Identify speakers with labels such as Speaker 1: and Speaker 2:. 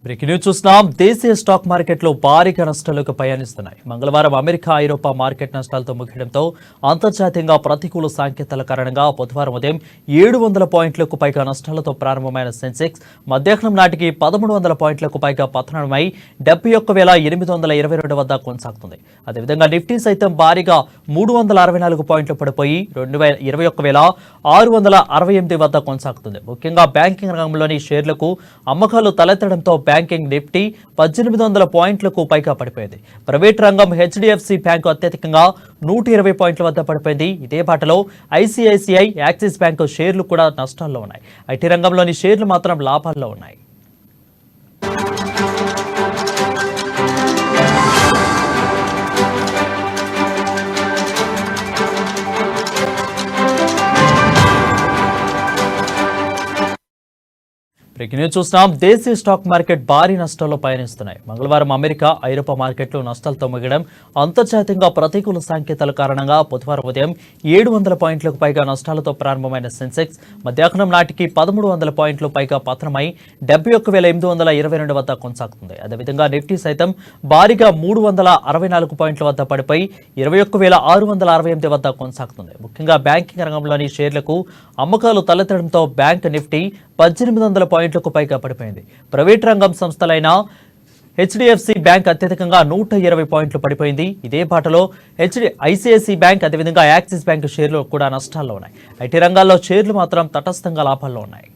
Speaker 1: Breaking news చూస్తున్నాం. దేశీయ stock మార్కెట్లో భారీగా నష్టాలకు పయనిస్తున్నాయి. మంగళవారం అమెరికా, ఐరోపా మార్కెట్ నష్టాలతో ముగియడంతో అంతర్జాతీయంగా ప్రతికూల సంకేతాల కారణంగా బుధవారం ఉదయం 700 పాయింట్లకు పైగా నష్టాలతో ప్రారంభమైన సెన్సెక్స్ మధ్యాహ్నం నాటికి 1300 పాయింట్లకు పైగా పతనమై 71,822 వద్ద కొనసాగుతుంది. అదేవిధంగా నిఫ్టీ సైతం భారీగా 364 పాయింట్లు పడిపోయి 21,668 వద్ద కొనసాగుతుంది. ముఖ్యంగా బ్యాంకింగ్ రంగంలోని షేర్లకు అమ్మకాలు తలెత్తడంతో బ్యాంకింగ్ నిఫ్టీ 1800 పాయింట్లకు పైగా పడిపోయింది. ప్రైవేట్ రంగం హెచ్డిఎఫ్సి బ్యాంకు అత్యధికంగా 120 పాయింట్ల వద్ద పడిపోయింది. ఇదే బాటలో ఐసిఐసిఐ, యాక్సిస్ బ్యాంకు షేర్లు కూడా నష్టాల్లో ఉన్నాయి. ఐటీ రంగంలోని షేర్లు మాత్రం లాభాల్లో ఉన్నాయి. బ్రేకింగ్ న్యూస్ చూస్తున్నాం. దేశీయ స్టాక్ మార్కెట్ భారీ నష్టాల్లో పయనిస్తున్నాయి. మంగళవారం అమెరికా, ఐరోపా మార్కెట్లు నష్టాలతో ముగియడం అంతర్జాతీయంగా ప్రతికూల సంకేతాల కారణంగా బుధవారం ఉదయం 700 పాయింట్లకు పైగా నష్టాలతో ప్రారంభమైన సెన్సెక్స్ మధ్యాహ్నం నాటికి 1300 పాయింట్లు పైగా పతనమై 71,822 వద్ద కొనసాగుతుంది. అదేవిధంగా నిఫ్టీ సైతం భారీగా 364 పాయింట్ల వద్ద పడిపోయి 21,668 వద్ద కొనసాగుతుంది. ముఖ్యంగా బ్యాంకింగ్ రంగంలోని షేర్లకు అమ్మకాలు తలెత్తడంతో బ్యాంక్ నిఫ్టీ 1800 పాయింట్లకు పైగా పడిపోయింది. ప్రైవేట్ రంగం సంస్థలైన హెచ్డిఎఫ్సి బ్యాంక్ అత్యధికంగా 120 పాయింట్లు పడిపోయింది. ఇదే బాటలో ఐసిఐసిఐ బ్యాంక్, అదేవిధంగా యాక్సిస్ బ్యాంక్ షేర్లు కూడా నష్టాల్లో ఉన్నాయి. ఐటీ రంగాల్లో షేర్లు మాత్రం తటస్థంగా లాభాల్లో ఉన్నాయి.